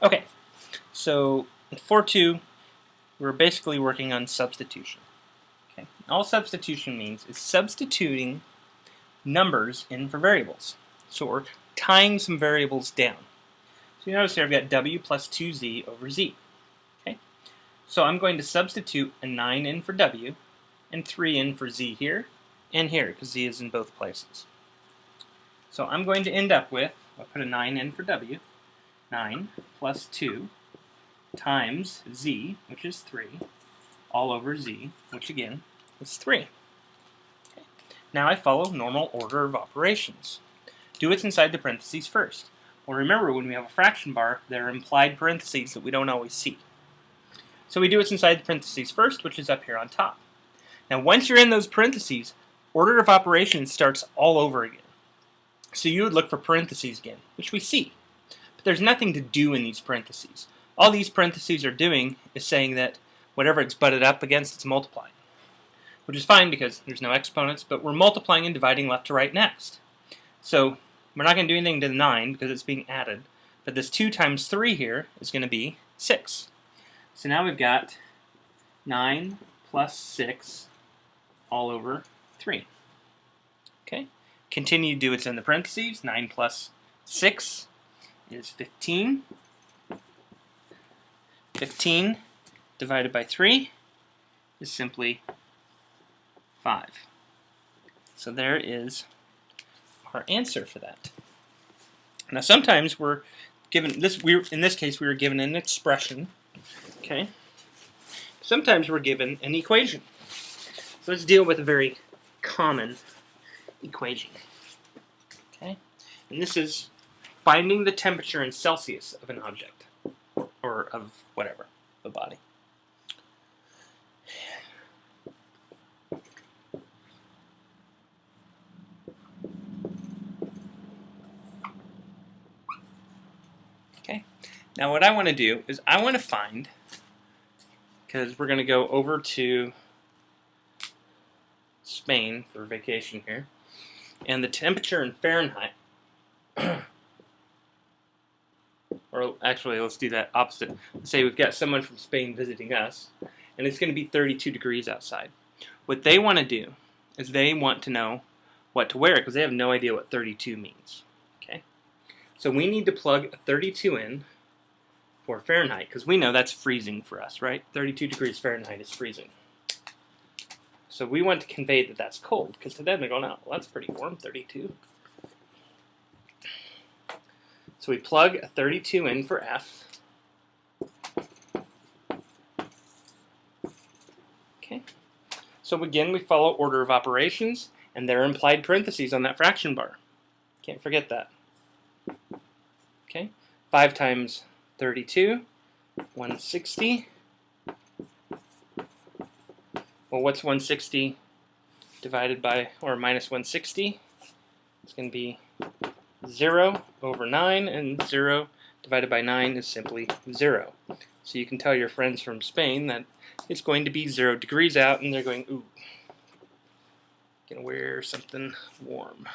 Okay, so in 4.2, we're basically working on substitution. Okay, all substitution means is substituting numbers in for variables. So we're tying some variables down. So you notice here I've got w plus 2z over z. Okay, so I'm going to substitute a 9 in for w and 3 in for z here and here, because z is in both places. So I'm going to end up with, I'll put a 9 in for w, 9 plus 2 times z, which is 3, all over z, which again is 3. Okay. Now I follow normal order of operations. Do what's inside the parentheses first. Well, remember, when we have a fraction bar, there are implied parentheses that we don't always see. So we do what's inside the parentheses first, which is up here on top. Now once you're in those parentheses, order of operations starts all over again. So you would look for parentheses again, which we see. But there's nothing to do in these parentheses. All these parentheses are doing is saying that whatever it's butted up against, it's multiplying. Which is fine because there's no exponents, but we're multiplying and dividing left to right next. So we're not going to do anything to the 9 because it's being added. But this 2 times 3 here is going to be 6. So now we've got 9 plus 6 all over 3. Okay. Continue to do what's in the parentheses. 9 plus 6 is 15. 15 divided by 3 is simply 5. So there is our answer for that. Now sometimes we're given this. In this case we were given an expression. Okay. Sometimes we're given an equation. So let's deal with a very common equation. Okay, and this is finding the temperature in Celsius of an object, or of whatever, the body. Okay, now what I want to do is I want to find, because we're going to go over to Spain for vacation here, and the temperature in Fahrenheit, or actually let's do that opposite. Let's say we've got someone from Spain visiting us, and it's going to be 32 degrees outside. What they want to do is they want to know what to wear, because they have no idea what 32 means. Okay, so we need to plug a 32 in for Fahrenheit, because we know that's freezing for us, right? 32 degrees Fahrenheit is freezing. So we want to convey that that's cold, because to them they're going, oh, well, that's pretty warm, 32. So we plug a 32 in for F. Okay. So again, we follow order of operations, and there are implied parentheses on that fraction bar. Can't forget that. Okay. 5 times 32, 160. Well, what's 160 divided by, or minus 160? It's going to be 0 over 9, and 0 divided by 9 is simply 0. So you can tell your friends from Spain that it's going to be 0 degrees out, and they're going, ooh, gonna wear something warm.